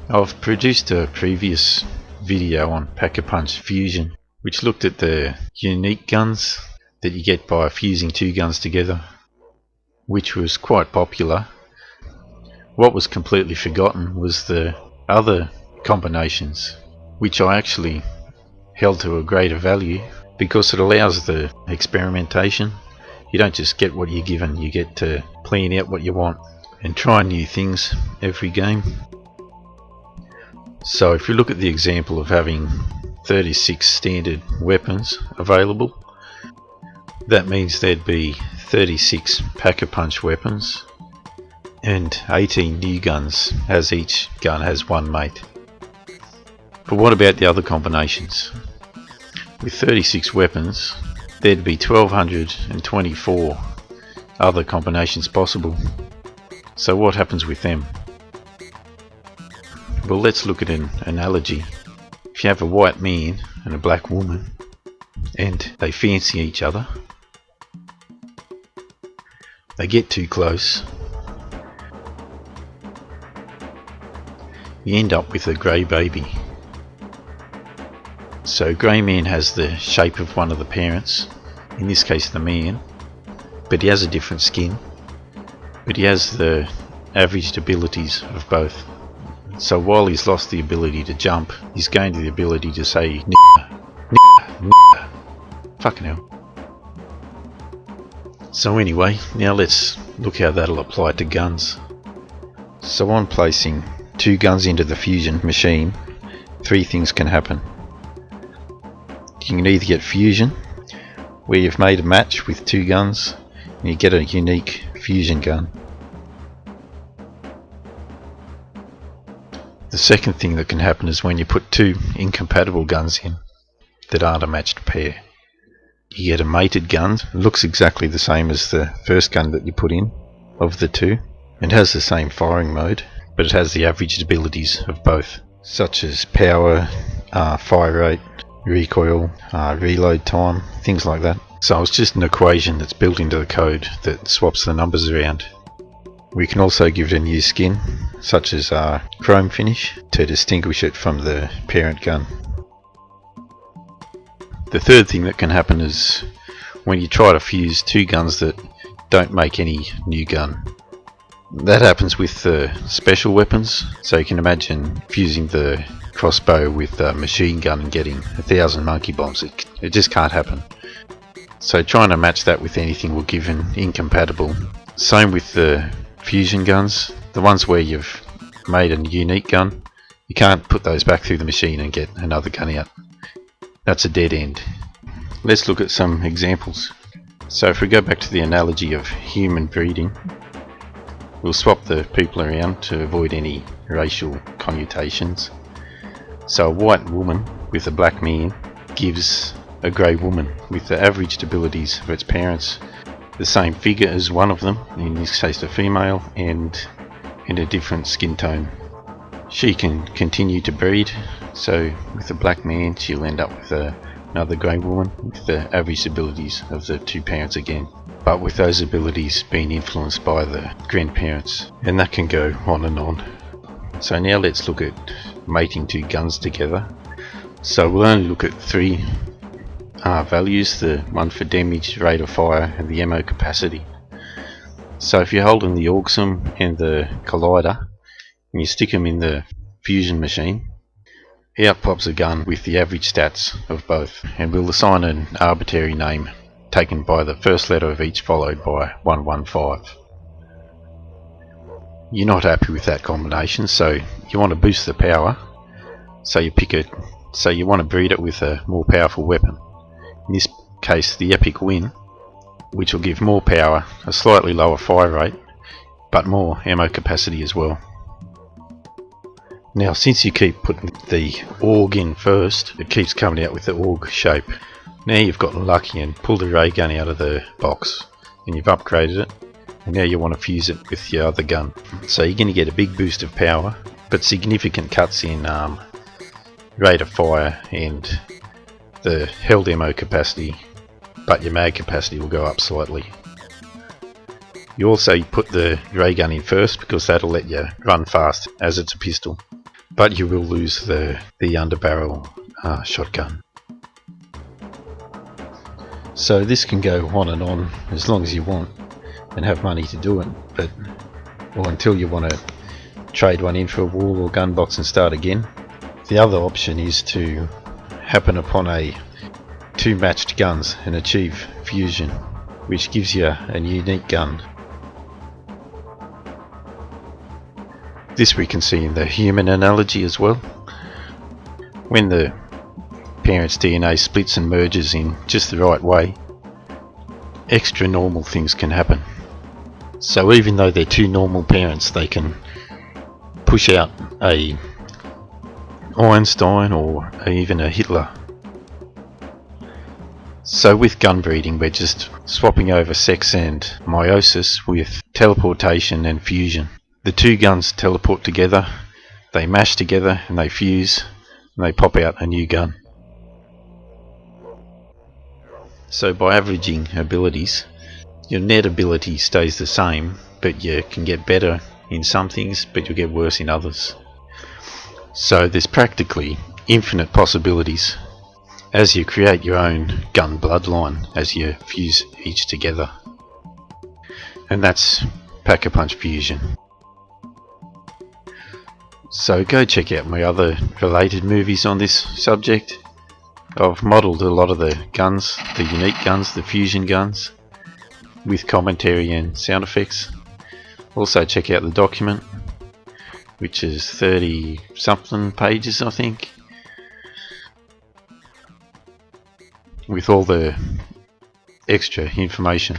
I've produced a previous video on Pack-a-Punch fusion, which looked at the unique guns that you get by fusing two guns together, which was quite popular. What was completely forgotten was the other combinations, which I actually held to a greater value because it allows the experimentation. You don't just get what you're given, you get to plan out what you want and try new things every game. So if you look at the example of having 36 standard weapons available, that means there'd be 36 Pack-a-Punch weapons and 18 new guns, as each gun has one mate. But what about the other combinations? With 36 weapons, there'd be 1224 other combinations possible. So what happens with them? Well, let's look at an analogy. If you have a white man and a black woman and they fancy each other, they get too close, you end up with a grey baby. So grey man has the shape of one of the parents, in this case the man, but he has a different skin, but he has the averaged abilities of both. So while he's lost the ability to jump, he's gained the ability to say nigger. Fucking hell. So anyway, now let's look how that'll apply to guns. So on placing two guns into the fusion machine, three things can happen. You can either get fusion, where you've made a match with two guns and you get a unique fusion gun. The second thing that can happen is when you put two incompatible guns in that aren't a matched pair. You get a mated gun, it looks exactly the same as the first gun that you put in of the two. It has the same firing mode, but it has the averaged abilities of both, such as power, fire rate, recoil, reload time, things like that. So it's just an equation that's built into the code that swaps the numbers around. We can also give it a new skin, such as chrome finish, to distinguish it from the parent gun. The third thing that can happen is when you try to fuse two guns that don't make any new gun. That happens with the special weapons, so you can imagine fusing the crossbow with a machine gun and getting 1,000 monkey bombs. It just can't happen. So trying to match that with anything will give an incompatible. Same with the fusion guns, the ones where you've made a unique gun, you can't put those back through the machine and get another gun out. That's a dead end. Let's look at some examples. So if we go back to the analogy of human breeding, we'll swap the people around to avoid any racial connotations. So a white woman with a black man gives a grey woman with the averaged abilities of its parents, the same figure as one of them, in this case a female, and in a different skin tone. She can continue to breed, so with a black man she'll end up with another grey woman with the average abilities of the two parents again, but with those abilities being influenced by the grandparents, and that can go on and on. So now let's look at mating two guns together. So we'll only look at three values, the one for damage, rate of fire, and the ammo capacity. So if you're holding the Augsum and the Collider and you stick them in the fusion machine, out pops a gun with the average stats of both, and we'll assign an arbitrary name taken by the first letter of each followed by 115. You're not happy with that combination, so you want to boost the power, so you pick it, so you want to breed it with a more powerful weapon. In this case the Epic Win, which will give more power, a slightly lower fire rate, but more ammo capacity as well. Now since you keep putting the AUG in first, it keeps coming out with the AUG shape. Now you've gotten lucky and pulled a ray gun out of the box, and you've upgraded it, and now you want to fuse it with your other gun. So you're going to get a big boost of power, but significant cuts in rate of fire and the held ammo capacity, but your mag capacity will go up slightly. You also put the ray gun in first because that'll let you run fast as it's a pistol. but you will lose the underbarrel shotgun. So this can go on and on as long as you want and have money to do it, but or until you want to trade one in for a wall or gun box and start again. The other option is to happen upon two matched guns and achieve fusion, which gives you a unique gun. This we can see in the human analogy as well. When the parent's DNA splits and merges in just the right way, extra normal things can happen. So even though they're two normal parents, they can push out a Einstein or even a Hitler. So with gun breeding, we're just swapping over sex and meiosis with teleportation and fusion. The two guns teleport together, they mash together and they fuse, and they pop out a new gun. So by averaging abilities, your net ability stays the same, but you can get better in some things, but you'll get worse in others. So there's practically infinite possibilities as you create your own gun bloodline as you fuse each together. And that's Pack-a-Punch Fusion. So go check out my other related movies on this subject. I've modelled a lot of the guns, the unique guns, the fusion guns, with commentary and sound effects. Also check out the document, which is 30 something pages I think, with all the extra information.